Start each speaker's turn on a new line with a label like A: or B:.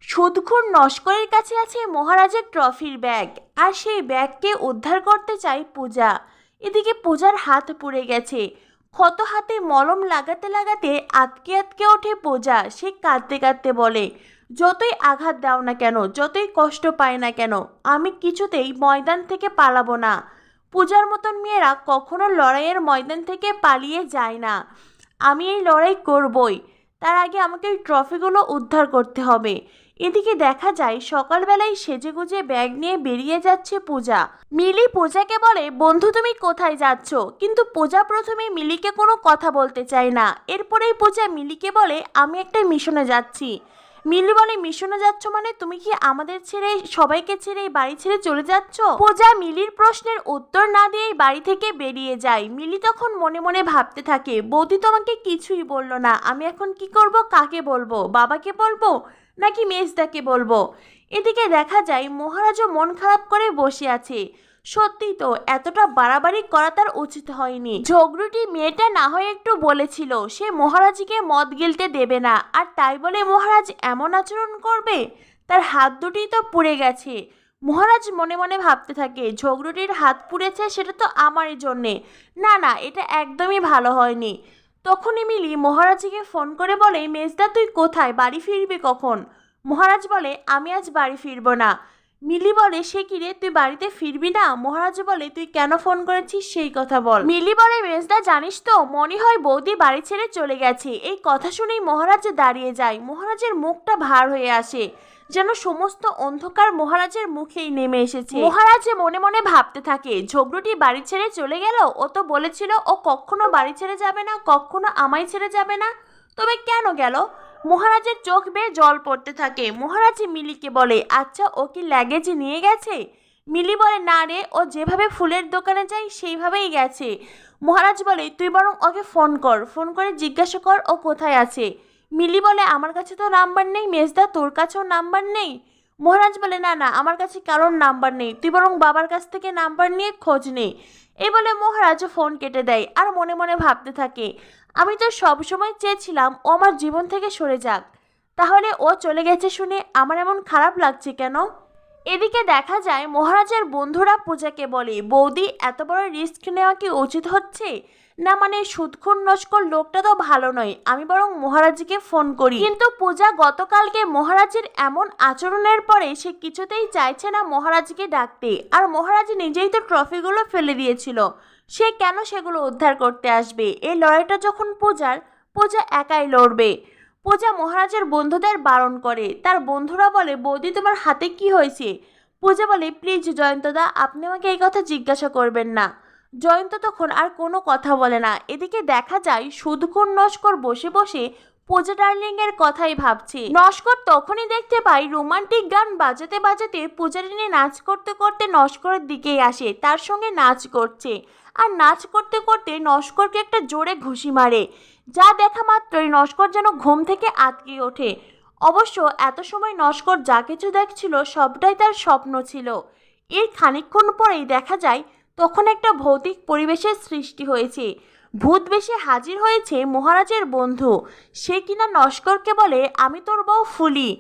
A: সুদখোর নস্করের কাছে আছে মহারাজের ট্রফির ব্যাগ, আর সেই ব্যাগকে উদ্ধার করতে চায় পূজা। এদিকে পূজার হাত পুড়ে গেছে। ক্ষত হাতে মলম লাগাতে লাগাতে আটকে আটকে ওঠে পূজা। সে কাঁদতে কাঁদতে বলে, যতই আঘাত দাও না কেন, যতই কষ্ট পায় না কেন, আমি কিছুতেই ময়দান থেকে পালাবো না। পূজার মতন মেয়েরা কখনো লড়াইয়ের ময়দান থেকে পালিয়ে যায় না। আমি এই লড়াই করবই। তার আগে আমাকে ওই ট্রফিগুলো উদ্ধার করতে হবে। এদিকে দেখা যায় সকালবেলায় সেজেগুজে ব্যাগ নিয়ে বেরিয়ে যাচ্ছে পূজা। মিলি পূজাকে বলে, বন্ধু তুমি কোথায় যাচ্ছ? কিন্তু পূজা প্রথমে মিলিকে কোনো কথা বলতে চায় না। এরপরেই পূজা মিলিকে বলে, আমি একটা মিশনে যাচ্ছি। মিলি বলে, মিশনে যাচ্ছ মানে? তুমি কি আমাদের ছেড়ে, সবাইকে ছেড়ে এই বাড়ি ছেড়ে চলে যাচ্ছ? পূজা মিলির প্রশ্নের উত্তর না দিয়েই বাড়ি থেকে বেরিয়ে যায়। মিলি তখন মনে মনে ভাবতে থাকে, বৌদি তোমাকে কিছুই বললো না, আমি এখন কি করব? কাকে বলবো? বাবাকে বলবো নাকি মেজদাকে বলবো? এদিকে দেখা যায় মহারাজও মন খারাপ করে বসে আছে। সত্যি তো, এতটা বাড়াবাড়ি করা তার উচিত হয়নি। ঝগড়ুটি মেয়েটা না হয় একটু বলেছিল সে মহারাজকে মদ গিলতে দেবে না, আর তাই বলে মহারাজ এমন আচরণ করবে? তার হাত দুটি তো পুড়ে গেছে। মহারাজ মনে মনে ভাবতে থাকে, ঝগড়ুটির হাত পুড়েছে সেটা তো আমারই জন্যে। না না, এটা একদমই ভালো হয়নি। তখনই মিলি মহারাজকে ফোন করে বলে, মেজদা তুই কোথায়? বাড়ি ফিরবি কখন? মহারাজ বলে, আমি আজ বাড়ি ফিরবো না। মিলি বলে, সে কি রে, তুই বাড়িতে ফিরবি না? মহারাজ বলে, তুই কেন ফোন করেছিস সেই কথা বল। মিলি বলে, মেজদা জানিস তো, মনে হয় বৌদি বাড়ি ছেড়ে চলে গেছে। এই কথা শুনেই মহারাজ দাঁড়িয়ে যায়। মহারাজের মুখটা ভার হয়ে আসে, যেন সমস্ত অন্ধকার মহারাজের মুখেই নেমে এসেছে। মহারাজ মনে মনে ভাবতে থাকে, ঝগড়ুটি বাড়ি ছেড়ে চলে গেল। ও তো বলেছিল ও কখনো বাড়ি ছেড়ে যাবে না, কখনো আমায় ছেড়ে যাবে না, তবে কেন গেল? মহারাজের চোখ বেয়ে জল পড়তে থাকে। মহারাজ মিলিকে বলে, আচ্ছা ও কি লাগেজ নিয়ে গেছে? মিলি বলে, না রে, ও যেভাবে ফুলের দোকানে যায় সেইভাবেই গেছে। মহারাজ বলে, তুই বরং ওকে ফোন কর, ফোন করে জিজ্ঞাসা কর ও কোথায় আছে। মিলি বলে, আমার কাছে তো নাম্বার নেই। মেজদা তোর কাছেও নাম্বার নেই? মহারাজ বলে, না না, আমার কাছে কারোর নাম্বার নেই, তুই বরং বাবার কাছ থেকে নাম্বার নিয়ে খোঁজ নে। এই বলে মহারাজ ফোন কেটে দেয়। আর মনে মনে ভাবতে থাকে, আমি তো সবসময় চেয়েছিলাম ও আমার জীবন থেকে সরে যাক, তাহলে ও চলে গেছে শুনে আমার এমন খারাপ লাগছে কেন? এদিকে দেখা যায় মহারাজের বন্ধুরা পূজাকে বলে, বৌদি এত বড় রিস্ক নেওয়া কি উচিত হচ্ছে না? মানে সুদখোর নস্কর লোকটা তো ভালো নয়, আমি বরং মহারাজকে ফোন করি। কিন্তু পূজা গতকালকে মহারাজের এমন আচরণের পরে সে কিছুতেই চাইছে না মহারাজকে ডাকতে। আর মহারাজ নিজেই তো ট্রফিগুলো ফেলে দিয়েছিল, সে কেন সেগুলো উদ্ধার করতে আসবে? এই লড়াইটা যখন পূজার, পূজা একাই লড়বে। পূজা মহারাজের বন্ধুদের বারণ করে। তার বন্ধুরা বলে, বৌদি তোমার হাতে কি হয়েছে? পূজা বলে, প্লিজ জয়ন্তদা, আপনি আমাকে এই কথা জিজ্ঞাসা করবেন না। জয়ন্ত তখন আর কোনো কথা বলে না। এদিকে দেখা যায় সুদখোর নস্কর বসে বসে পূজা ডার্লিং এর কথাই ভাবছে। নস্কর তখনই দেখতে পাই রোমান্টিক গান বাজাতে বাজাতে পূজারিনী নাচ করতে করতে নস্করের দিকেই আসে, তার সঙ্গে নাচ করছে। আর নাচ করতে করতে নস্করকে একটা জোরে ঘুষি মারে, যা দেখা মাত্রই নস্কর যেন ঘুম থেকে আটকে ওঠে। অবশ্য এত সময় নস্কর যা কিছু দেখছিল সবটাই তার স্বপ্ন ছিল। এর খানিকক্ষণ পরেই দেখা যায় তখন একটা ভৌতিক পরিবেশের সৃষ্টি হয়েছে। ভূত বেশে হাজির হয়েছে মহারাজের বন্ধু। সে কিনা নস্করকে বলে, আমি তোর বউ ফুলি,